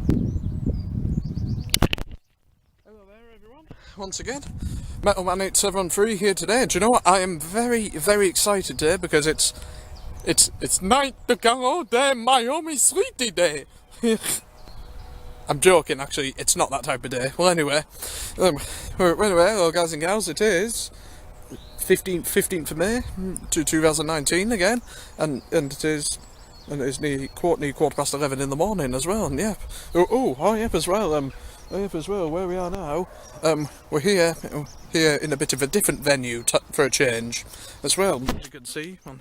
Hello there everyone, once again, Metalman 873 here today. Do you know what, I am very, very excited today because it's night to go day, Miami sweetie day. I'm joking, actually, it's not that type of day. Well anyway, well guys and gals, it is 15th of May, 2019 again, and it is nearly quarter past 11 in the morning as well, and yep. Yep as well, where we are now, we're here in a bit of a different venue for a change as well, as you can see on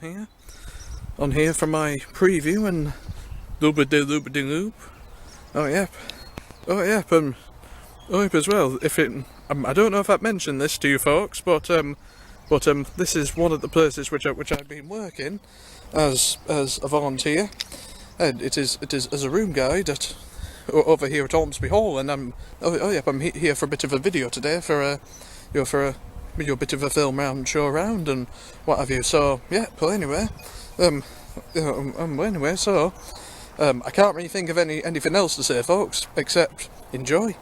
here from my preview, and loop. Oh yep as well, I don't know if I've mentioned this to you folks, but this is one of the places which I've been working as a volunteer, and it is as a room guide over here at Ormesby Hall, and I'm here for a bit of a video today for a bit of a film round, show around and what have you. So yeah, but anyway, I can't really think of anything else to say, folks, except enjoy.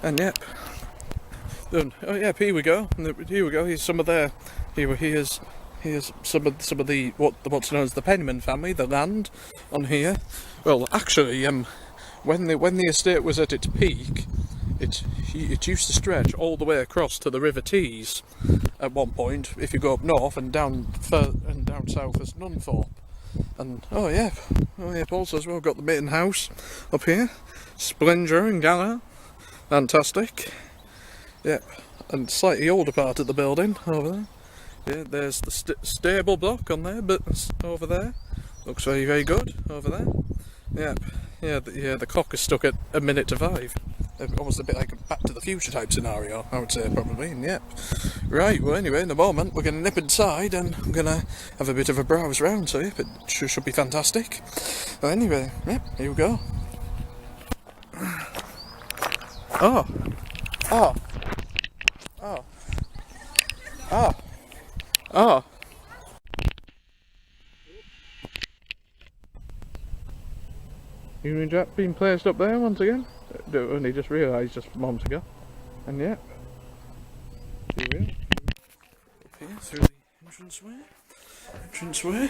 And yep. Here we go. Here's some of their. Here's some of the what's known as the Penniman family, the land on here. Well, actually, when the estate was at its peak, it used to stretch all the way across to the River Tees at one point. If you go up north and down south as Nunthorpe, and also as well got the main house up here, Splendor and Gala, fantastic. Yep, and slightly older part of the building over there. Yeah, there's the stable block on there, but over there looks very, very good over there. Yep. Yeah, the clock is stuck at 5:01. Almost a bit like a Back to the Future type scenario, I would say, probably. And yep. Right. Well, anyway, in a moment we're going to nip inside and we're going to have a bit of a browse round. So yep, it should be fantastic. Well, anyway, yep. Here we go. Oh. Union Jack being placed up there once again. Only just realised just moments ago. And yep. Here we are. Up here through the entranceway.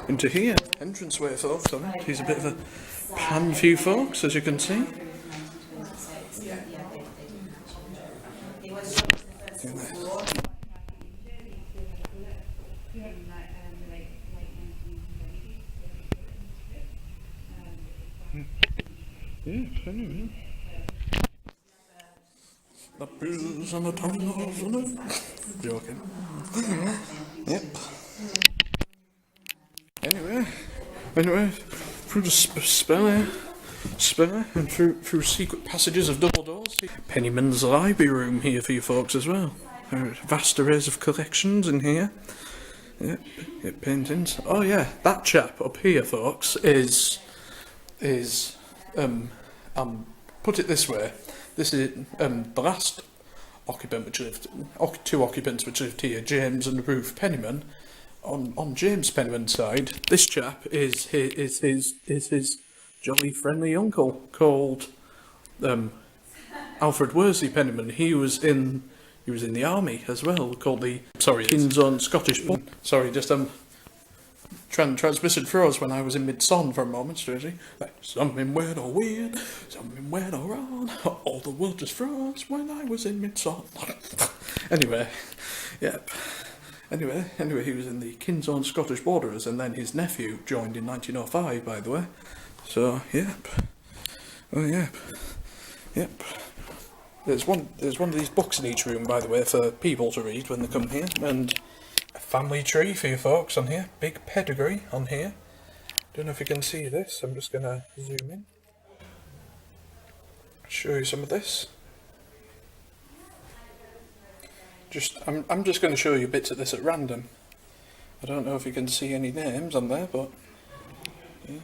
Into here. Entranceway, folks. Here's a bit of a plan for you folks, as you can see. Yes, anyway. The blues and the tunnels and the... Joking. Yep. Anyway, through the spiller, and through secret passages of double doors. Pennyman's library room here for you folks as well. There are vast arrays of collections in here. Yep, paintings. Oh yeah, that chap up here, folks, is put it this way, this is the last occupant which lived, two occupants which lived here, James and Ruth Penniman. On James Penniman's side, this chap is his jolly friendly uncle called Alfred Worsley Penniman. He was in the army as well, called the King's Own Scottish. Sorry, just transmission froze when I was in mid-song for a moment, strangely. Like, something weird or wrong, all the world just froze when I was in mid-song. Anyway, yep. Anyway, he was in the King's Own Scottish Borderers, and then his nephew joined in 1905, by the way. So, yep. Oh, yep. There's one of these books in each room, by the way, for people to read when they come here, and a family tree for you folks on here. Big pedigree on here. Don't know if you can see this. I'm just gonna zoom in. Show you some of this. I'm just going to show you bits of this at random. I don't know if you can see any names on there, but yeah.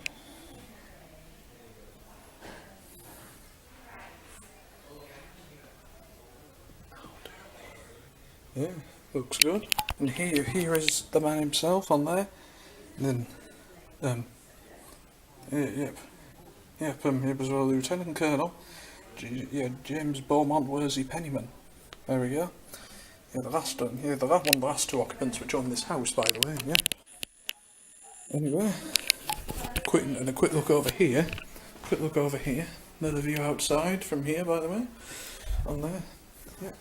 Yeah, looks good. And here is the man himself on there. And then, yep. Yep, he was a Lieutenant Colonel. James Beaumont Worsley Pennyman. There we go. Yeah, the last one. Yeah, one of the last two occupants which owned this house, by the way. Yeah. Anyway, a quick look over here. Quick look over here. Another view outside from here, by the way. On there. Yep.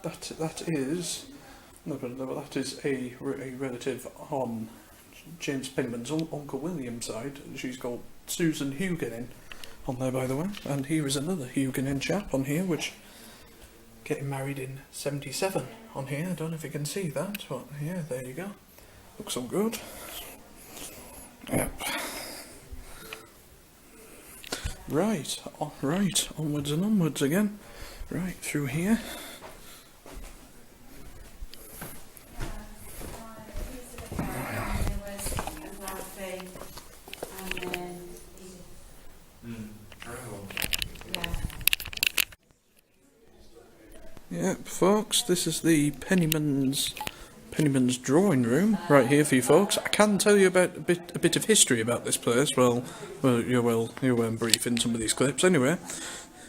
That is. No, that is a relative on James Pennyman's Uncle William's side. She's called Susan Huguenin on there, by the way. And here is another Huguenin chap on here, which getting married in 77 on here. I don't know if you can see that, but yeah, there you go. Looks all good. Yep. Right, onwards and onwards again. Right, through here. Yep, folks, this is the Pennyman's drawing room right here for you folks. I can tell you about a bit of history about this place. Well, you're brief in some of these clips anyway.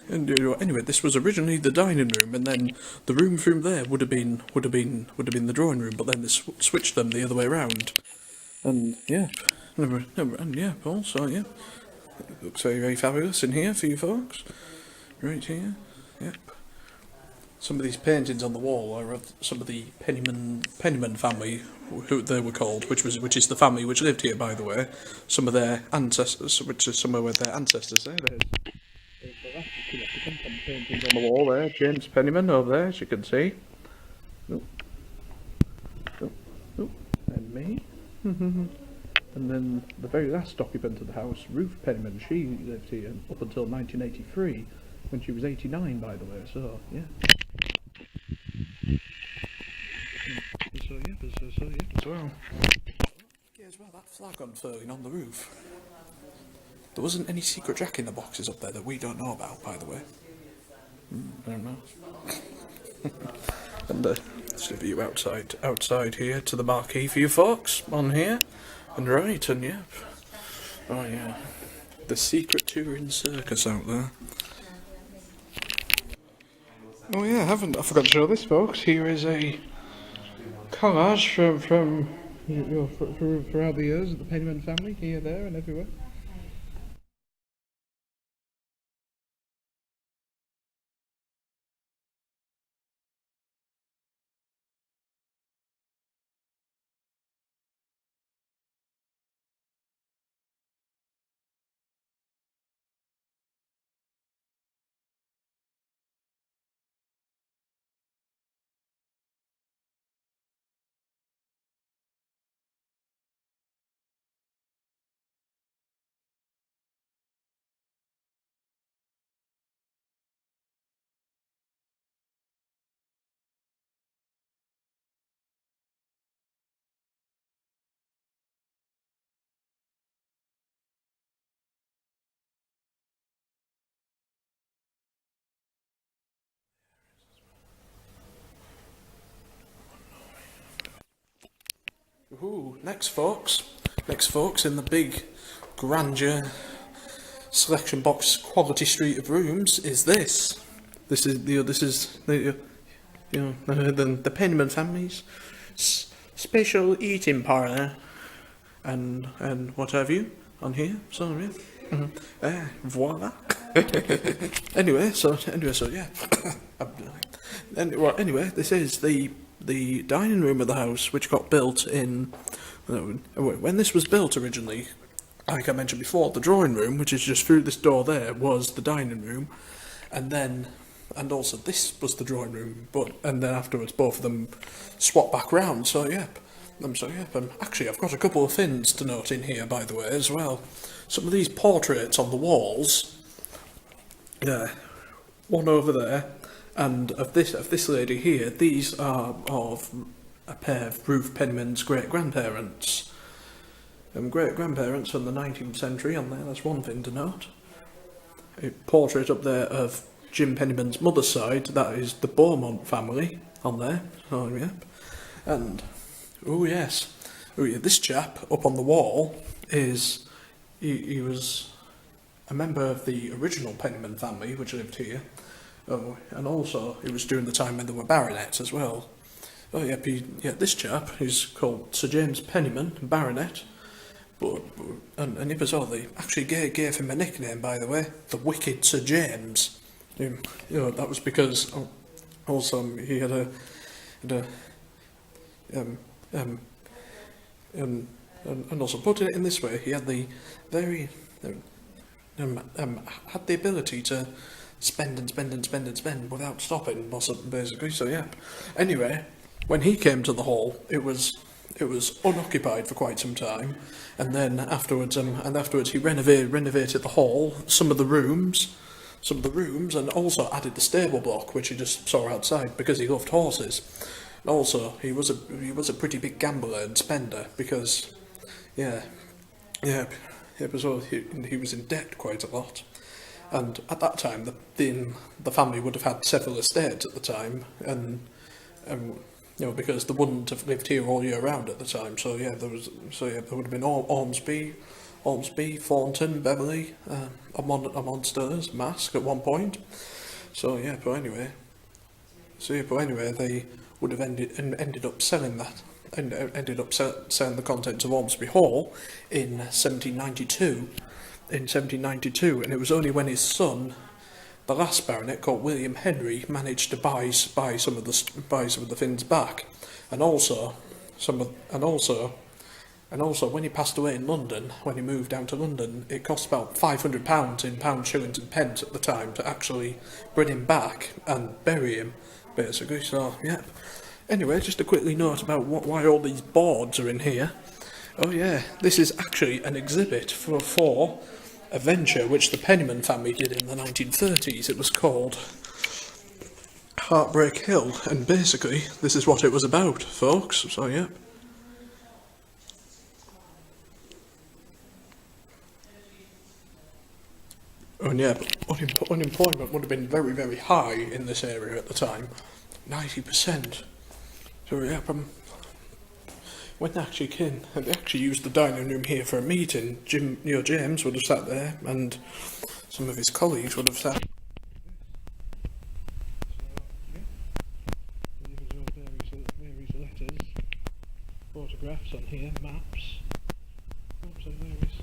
And anyway, this was originally the dining room, and then the room from there would have been the drawing room, but then they switched them the other way around. And yeah, also yeah, it looks very fabulous in here for you folks. Right here, yep. Some of these paintings on the wall are of some of the Pennyman family, who they were called, which is the family which lived here, by the way. Some of their ancestors, which is somewhere with their ancestors there. There's the paintings on the wall there. James Pennyman over there, as you can see. And me. And then the very last occupant of the house, Ruth Pennyman, she lived here up until 1983, when she was 89, by the way. So yeah. So yeah, as well. Yeah, as well, that flag unfurling on the roof. There wasn't any secret jack in the boxes up there that we don't know about, by the way. I don't know. And just a view outside here to the marquee for you folks on here. And right, and yep. Oh yeah. The secret touring circus out there. Oh yeah, I forgot to show this, folks. Here is a collage from throughout the years of the Pennyman family, here, there, and everywhere. Ooh, next folks, in the big grandeur selection box quality street of rooms is this. This is the Pennyman family's special eating parlour and what have you on here. So yeah, voila. Anyway, so yeah. Anyway, this is the dining room of the house, which got built in. When this was built originally, like I mentioned before, the drawing room, which is just through this door there, was the dining room, and also this was the drawing room. And then afterwards, both of them swapped back round. So yep. Actually, I've got a couple of things to note in here, by the way, as well. Some of these portraits on the walls. Yeah, one over there. And of this lady here, these are of a pair of Ruth Pennyman's great-grandparents. Great-grandparents from the 19th century on there, that's one thing to note. A portrait up there of Jim Pennyman's mother's side, that is the Beaumont family on there. Oh, yeah. And, oh yes, this chap up on the wall is, he was a member of the original Penniman family which lived here. Oh, and also it was during the time when there were baronets as well. Oh yeah, this chap is called Sir James Penniman, Baronet. And he was all they actually gave him a nickname, by the way, the Wicked Sir James. That was because also he had a and also putting it in this way, he had the very had the ability to spend and spend and spend and spend without stopping, basically. So yeah. Anyway, when he came to the hall, it was unoccupied for quite some time, and then afterwards he renovated the hall, some of the rooms, and also added the stable block, which he just saw outside because he loved horses. And also, he was a pretty big gambler and spender because, he was in debt quite a lot. And at that time, the family would have had several estates at the time, and because they wouldn't have lived here all year round at the time. So yeah, there would have been Ormesby, Thornton, Beverley, Monsters, Mask at one point. But anyway, they would have ended up selling that. And ended up selling the contents of Ormesby Hall in 1792. And it was only when his son, the last baronet called William Henry, managed to buy some of the things back, and also when he passed away in London, when he moved down to London, it cost about £500 in pounds, shillings, and pence at the time to actually bring him back and bury him, basically. So yeah. Anyway, just a quickly note about why all these boards are in here. Oh yeah, this is actually an exhibit for a venture which the Penniman family did in the 1930s. It was called Heartbreak Hill, and basically this is what it was about, folks. So yeah. Oh yeah, but unemployment would have been very, very high in this area at the time, 90%. So yeah, when they actually came, they actually used the dining room here for a meeting. James would have sat there, and some of his colleagues would have sat. Various letters, photographs on here, maps of various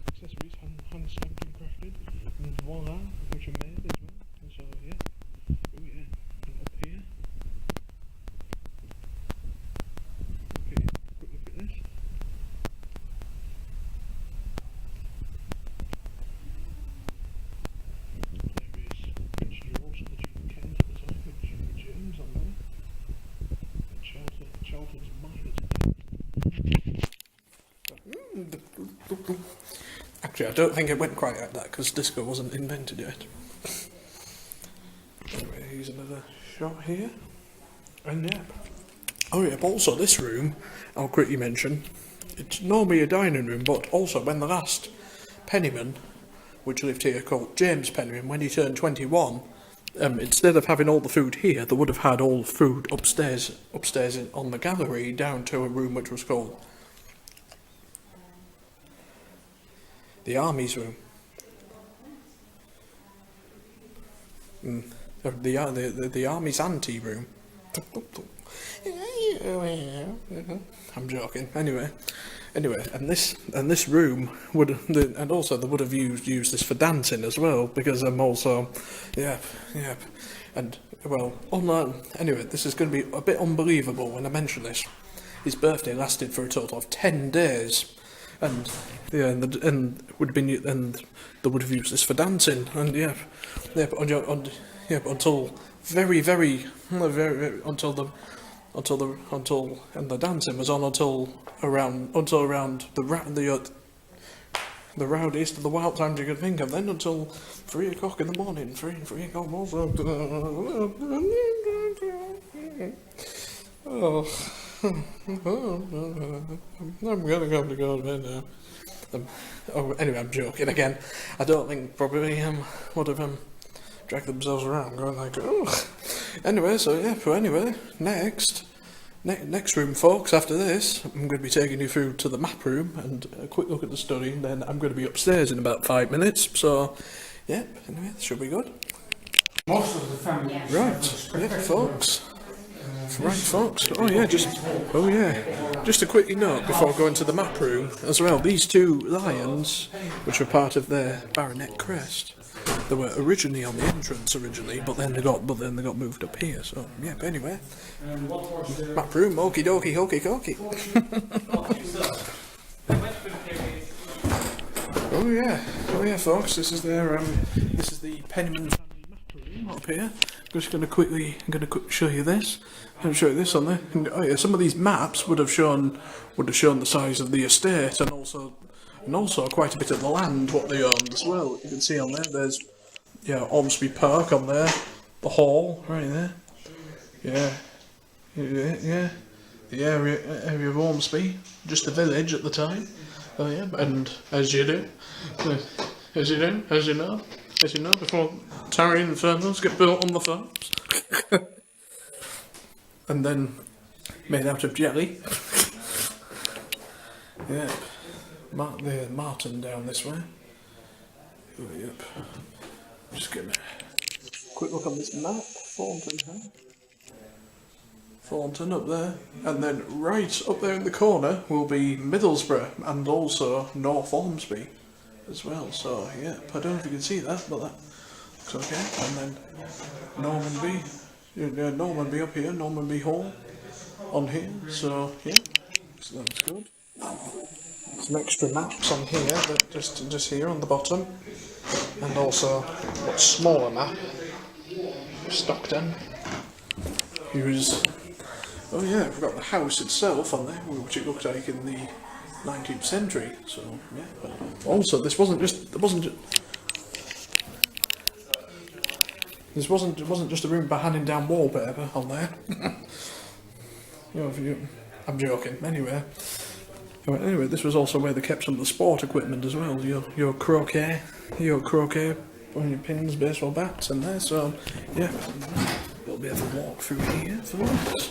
accessories, hand stamped and crafted, and voila, which are made as well. So yeah, and up here. Okay, quick look at this. There is Prince George and the Duke of Kent at the time, with Duke James on there. And Charlton's minor. Actually, I don't think it went quite like that because disco wasn't invented yet. Anyway, here's another shot here. And yeah. Oh yeah, but also this room, I'll quickly mention, it's normally a dining room, but also when the last Penniman, which lived here, called James Penniman, when he turned 21, instead of having all the food here, they would have had all the food upstairs on the gallery, down to a room which was called the Army's Room. The Army's ante room. I'm joking. Anyway, and this room would, and also they would have used this for dancing as well, because I'm also, and well, anyway, this is going to be a bit unbelievable when I mention this. His birthday lasted for a total of 10 days. And yeah, and would have been, and they would have used this for dancing, and but until very until the dancing was on until around the rowdiest of the wild times you could think of. Then until 3 o'clock in the morning, 3 o'clock also. Oh. I'm gonna go to bed now. Anyway, I'm joking again. I don't think probably would have dragged themselves around going like, oh. Anyway, so yeah. But anyway, next Next room, folks, after this, I'm going to be taking you through to the map room and a quick look at the study, and then I'm going to be upstairs in about 5 minutes, so, yep, anyway, this should be good. Most of the family. Right, yeah, folks. Right, folks. Oh yeah, just a quick note before going to the map room as well. These two lions, which are part of their baronet crest, they were originally on the entrance but then they got moved up here. So yeah. But anyway, map room. Okie dokie, hokey cokey. Oh yeah, folks. This is the Penniman family map room up here. I'm just going to quickly show you this. I'll show you this on there. And, oh yeah, some of these maps would have shown the size of the estate and also quite a bit of the land what they owned as well. You can see on there. There's Ormesby Park on there, the hall right there. Yeah. The area of Ormesby, just a village at the time. Oh yeah, and as you know, before towering infernos get built on the farms. And then made out of jelly. Yep. The Martin down this way. Oh, yep. Just getting a quick look on this map. Thornton up there. And then right up there in the corner will be Middlesbrough and also North Ormesby as well. So, yeah, I don't know if you can see that, but that looks okay. And then Normanby. Normanby up here, Ormesby Hall on here, so yeah, so that's good. Some extra maps on here, but just here on the bottom, and also a much smaller map, Stockton. Oh yeah, I've got the house itself on there, which it looked like in the 19th century, so yeah. But also, this wasn't just a room for handing down wallpaper on there. I'm joking. Anyway, this was also where they kept some of the sport equipment as well. Your croquet, on your pins, baseball bats, and there. So yeah, a little bit of a walk through here for us.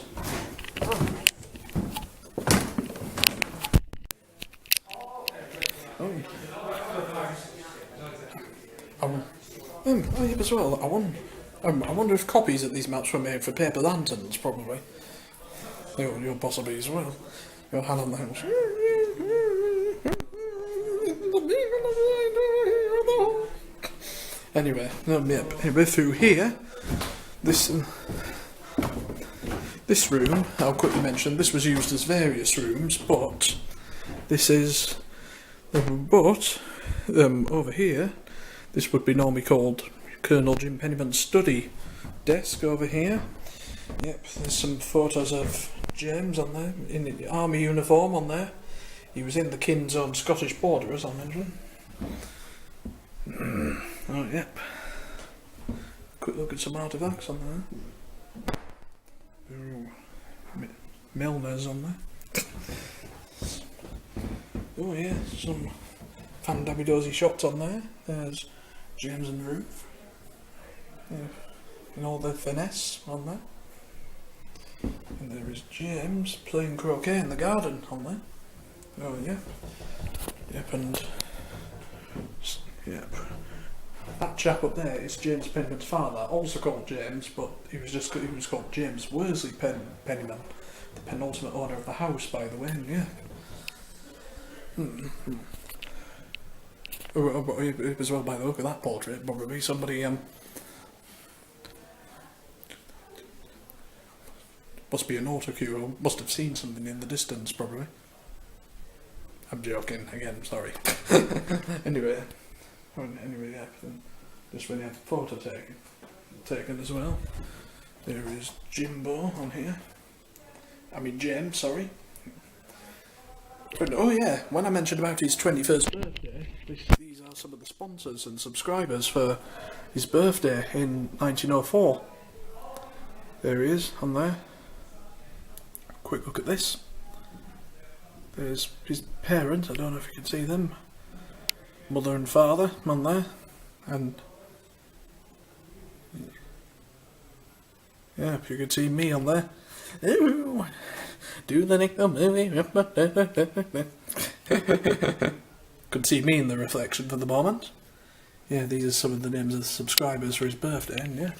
Oh yeah, as well. I wonder if copies of these maps were made for paper lanterns, probably. You're possibly as well. Your hand on the house. Anyway, through here, this room, I'll quickly mention, this was used as various rooms, but over here, this would be normally called Colonel Jim Penniman's study desk over here. Yep, there's some photos of James on there, in the army uniform on there. He was in the King's Own Scottish border, as I mentioned. Oh, yep. Quick look at some artefacts on there. Ooh. Milner's on there. Oh yeah, some fan-dabby-dozy shots on there. There's James and Ruth. Yeah. And all the finesse on there. And there is James playing croquet in the garden on there. Oh yeah. Yep, and yep. That chap up there is James Penniman's father, also called James, but he was called James Worsley Penniman, the penultimate owner of the house, by the way. And yeah. As well, by the look of that portrait, probably somebody must be an autocue, or must have seen something in the distance, probably. I'm joking again. Sorry. Anyway, yeah. Just when you have a photo taken as well. There is Jimbo on here. I mean James, sorry. But, oh yeah, when I mentioned about his 21st birthday, these are some of the sponsors and subscribers for his birthday in 1904. There he is, on there. Quick look at this. There's his parents, I don't know if you can see them. Mother and father, on there. And yeah, if you can see me on there. Ooh, do the Nick the movie. Could see me in the reflection for the moment. Yeah, these are some of the names of the subscribers for his birthday, and yeah.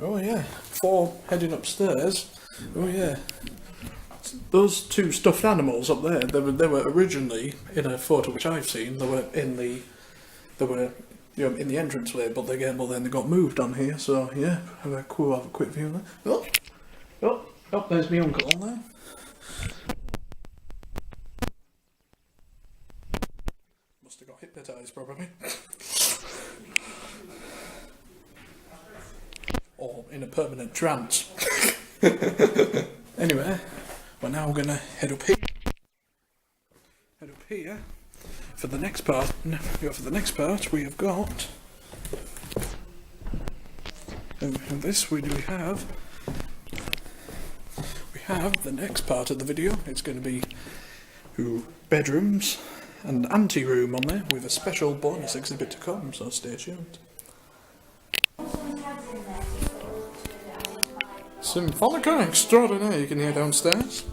Oh yeah, 4 heading upstairs. Oh yeah. Those 2 stuffed animals up there, they were originally, in a photo which I've seen, they were in the entranceway, but then they got moved on here, so yeah, have a quick view of that. Oh, there's my uncle on there. Must have got hypnotised, probably. Or in a permanent trance. Anyway, we're now going to head up here. For the next part, we have got. And this we have. We have the next part of the video. It's going to be bedrooms and ante-room on there with a special bonus exhibit to come. So stay tuned. Symphonica extraordinaire, you can hear downstairs.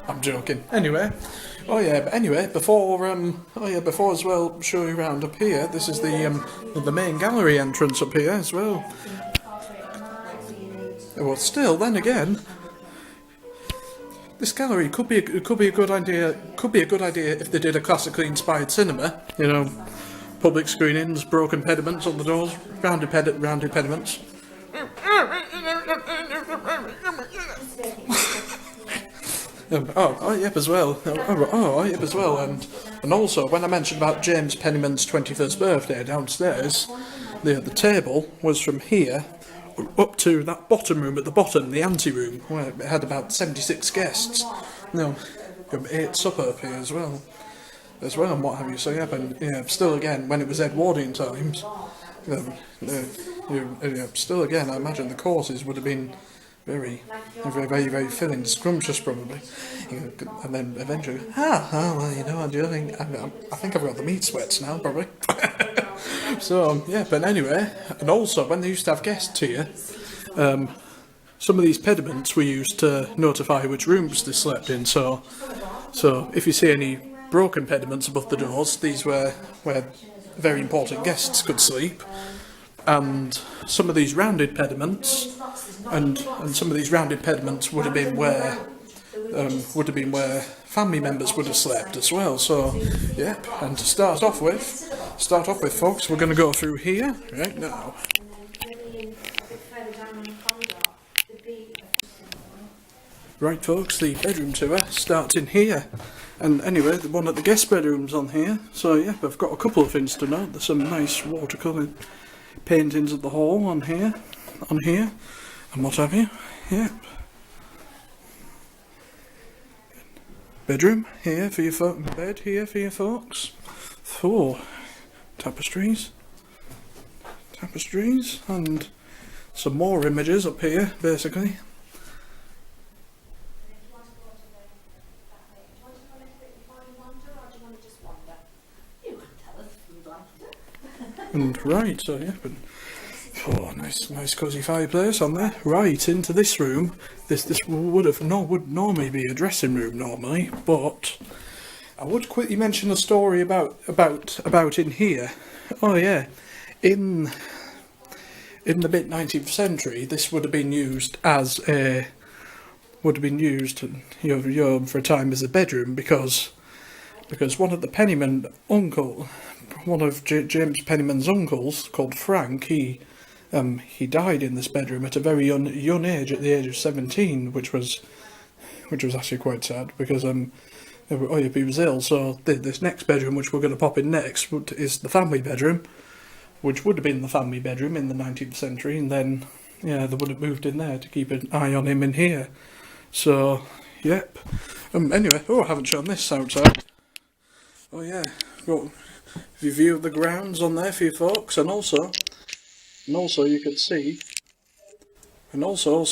I'm joking. Anyway, before as well, show you around up here. This is the main gallery entrance up here as well. Well, still, then again, this gallery could be a good idea. Could be a good idea if they did a classically inspired cinema. You know, public screenings, broken pediments on the doors, rounded pediments. Yep, as well. And also, when I mentioned about James Penniman's 21st birthday downstairs, the table was from here up to that bottom room at the bottom, the ante-room, where it had about 76 guests. No, 8 supper up here as well, and what have you. So still again, when it was Edwardian times, still again, I imagine the courses would have been very filling, scrumptious probably, and then eventually, I think I've got the meat sweats now probably. So but anyway, and also when they used to have guests here, some of these pediments were used to notify which rooms they slept in. So if you see any broken pediments above the doors, these were where very important guests could sleep. And some of these rounded pediments, and some of these rounded pediments would have been where family members would have slept as well. So, yep. And to start off with, folks, we're going to go through here right now. Right, folks, the bedroom tour starts in here. And anyway, the one at the guest bedrooms on here. So, yeah, I've got a couple of things to note. There's some nice watercolour paintings of the hall on here, and what have you. Yep. Bedroom here for your bed here for your folks. 4 tapestries, and some more images up here, basically. And right, so yeah, but nice cosy fireplace on there. Right into this room. This would normally be a dressing room normally, but I would quickly mention a story about in here. Oh yeah, in the mid 19th century, this would have been used for a time as a bedroom because one of the Penniman one of James Penniman's uncles, called Frank, he died in this bedroom at a very young age, at the age of 17, which was actually quite sad because he was ill. So this next bedroom, which we're going to pop in next, is the family bedroom, which would have been the family bedroom in the 19th century, and then they would have moved in there to keep an eye on him in here. So yep. Anyway, I haven't shown this outside. Oh yeah, got a view of the grounds on there for you folks, and also you could see, so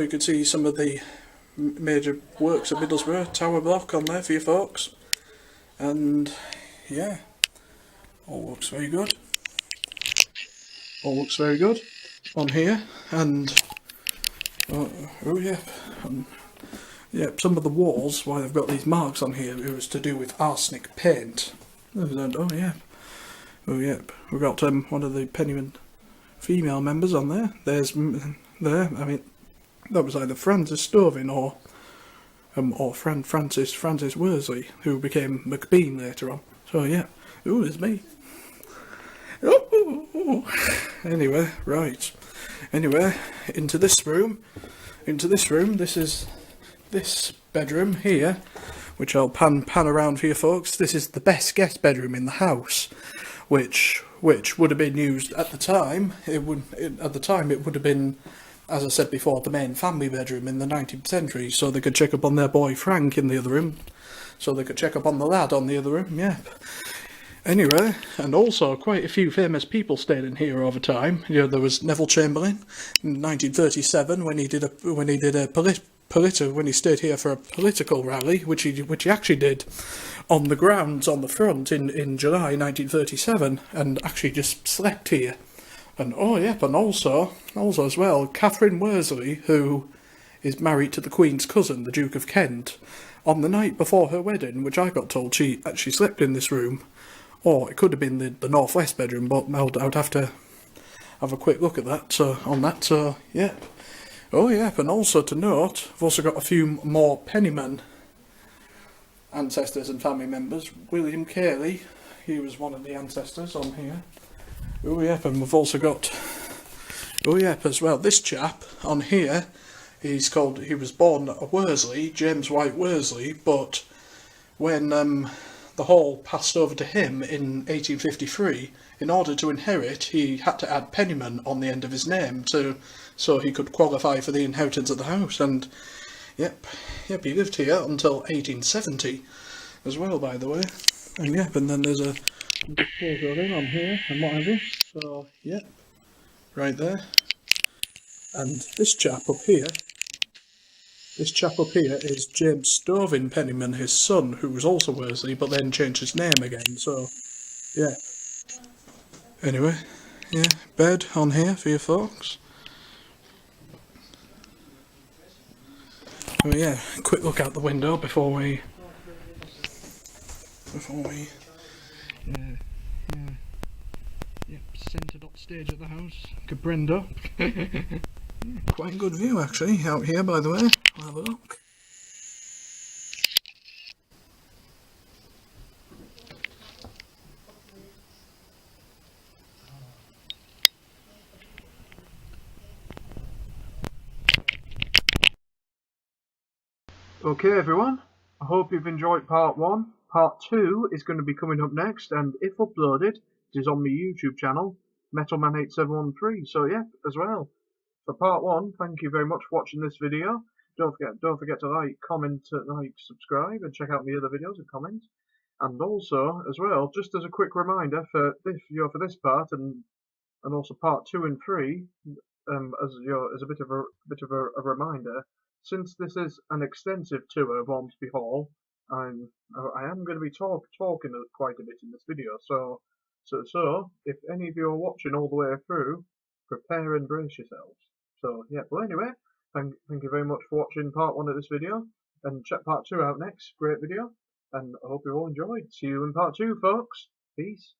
you could see some of the major works at Middlesbrough Tower Block on there for you folks, and yeah, all looks very good. All looks very good on here, and oh yeah, yep. Some of the walls, why they've got these marks on here, it was to do with arsenic paint. Oh yeah, oh yep. We've got one of the Pennyman female members on there. There's there. I mean, that was either Frances Stovin or Francis Worsley, who became McBean later on. So yeah, ooh, it's me. Anyway, right. Anyway, into this room. This is this bedroom here, which I'll pan around for you folks. This is the best guest bedroom in the house, which would have been used at the time. It would have been, as I said before, the main family bedroom in the 19th century, so they could check up on their boy Frank in the other room, so they could check up on the lad on the other room. Yeah. Anyway, and also quite a few famous people stayed in here over time. You know, there was Neville Chamberlain in 1937 when he stayed here for a political rally, which he actually did on the grounds on the front in July 1937, and actually just slept here. And oh yep, and also as well, Catherine Worsley, who is married to the Queen's cousin, the Duke of Kent, on the night before her wedding, which I got told she actually slept in this room. Or it could have been the northwest bedroom, but I'd have to have a quick look at that. So yeah. Oh yeah, and also to note, I've also got a few more Pennyman ancestors and family members. William Carey, he was one of the ancestors on here. Oh yeah, and we've also got, oh yeah, as well, this chap on here, he was born a Worsley, James White Worsley, but when the hall passed over to him in 1853, in order to inherit, he had to add Pennyman on the end of his name so he could qualify for the inheritance of the house. And yep, he lived here until 1870 as well, by the way. And yep, and then there's a photo of him on here and what have you. So yep, right there. And this chap up here is James Stovin Pennyman, his son, who was also Worsley, but then changed his name again, so, yeah. Anyway, yeah, bed on here for you folks. Oh yeah, quick look out the window before we... Yep, centred up stage at the house. Brenda. Quite a good view actually, out here by the way. We'll have a look. Okay everyone, I hope you've enjoyed part 1. Part 2 is going to be coming up next, and if uploaded, it is on my YouTube channel, Metalman8713, so yeah, as well. For part 1, thank you very much for watching this video. Don't forget to like, comment, subscribe, and check out my other videos and comment. And also, as well, just as a quick reminder for this part and also part 2 and 3, as a bit of a reminder, since this is an extensive tour of Ormesby Hall, I am going to be talking quite a bit in this video. So if any of you are watching all the way through, prepare and brace yourselves. So yeah, well anyway, thank you very much for watching part 1 of this video, and check part 2 out next. Great video, and I hope you all enjoyed. See you in part 2, folks. Peace.